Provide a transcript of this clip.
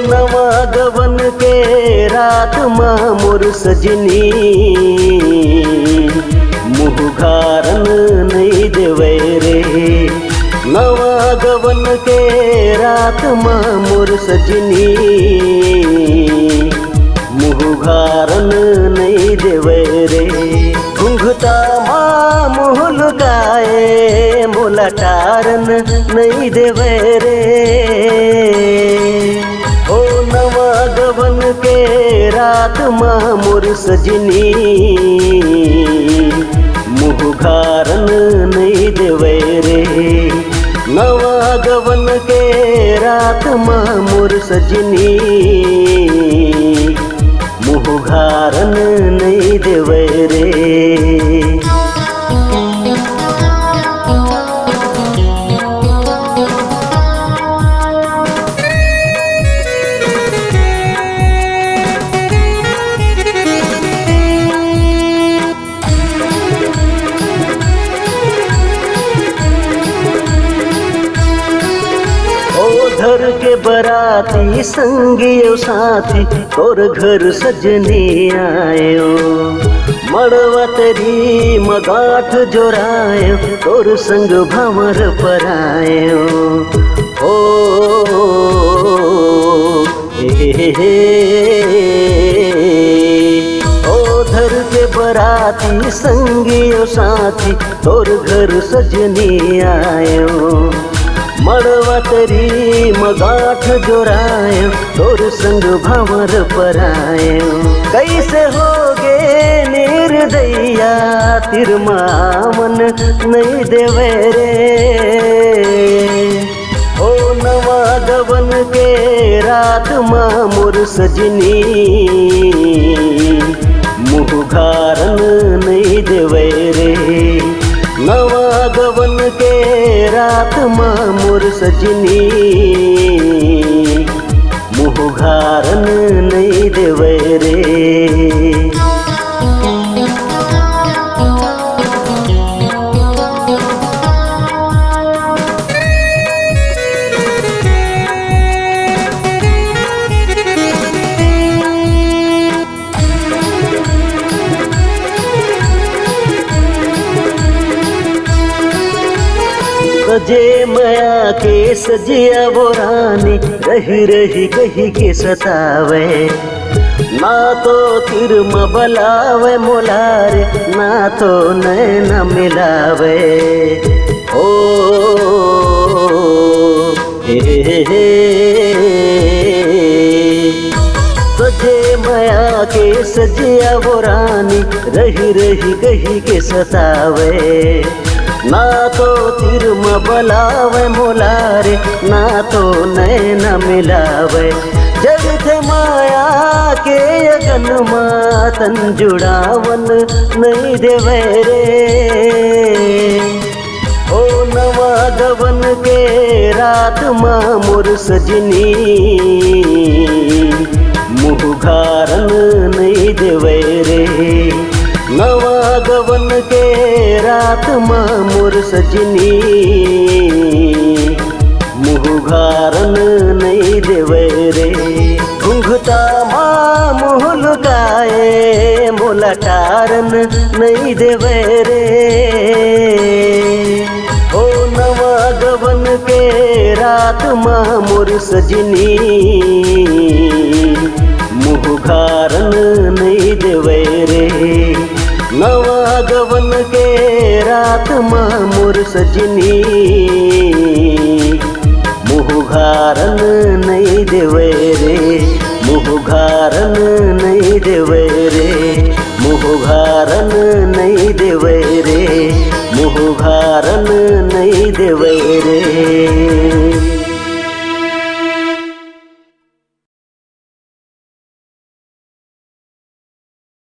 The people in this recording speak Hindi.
नवा गवन के रात मोर सजनी मुँह घारन नहीं देवे रे। नवा गवन के रात मोर सजनी मुँह घारन नहीं देवे रे। घुंघटा माँ मुँह लुकाए मोला टारन नहीं देवे रे। ओ नवा गवन के रात मोर सजनी मुँह घारन नहीं देवे रे। नवा गवन के रात मोर सजनी मुँह घारन नहीं देवे रे। घर के बराती संगियो साथी तोर घर सजनी आयो। मड़वा तेरी मगाठ जोरायो तोर संग भंवर परायो। ओ धर के बराती संगियो साथी तोर घर सजनी आयो। मड़वा तेरी मगाठ जोरायो तोर संग भंवर परायो। कैसे होगे निर्दया तिर मामन नहीं देवे रे। ओ नवा गवन के रात मोर सजनी मुँह घारन नहीं देवे रे। नवा गवन के रात मोर सजनी मुँह घारन नहीं देवे रे। सजे माया के सजिया वो रानी रही रही कही के सतावे। ना तो तिर बलावे मोलारे ना तो नैना मिलावे। ओ सजे माया के सजिया वो रानी रही रही कही के सतावे। ना तो तिर बलावे मोलारे ना तो नैना मिलावे। जब थे माया के अगन मातन जुड़ावन नहीं देवे रे। ओ नवा गवन के रात मोर सजनी मुँह घारन नहीं देवे रे। नवा गवन के रात मोर सजनी मुँह घारन नहीं देवे रे। घुंघटा माँ मुँह लुकाए मोला टारन नहीं देवे रे। ओ नवा गवन के रात मोर सजनी मुँह घारन नहीं देवे रे। नवा गवन के रात मोर सजनी मुँह घारन नहीं देवे रे। मुँह घारन नहीं देवे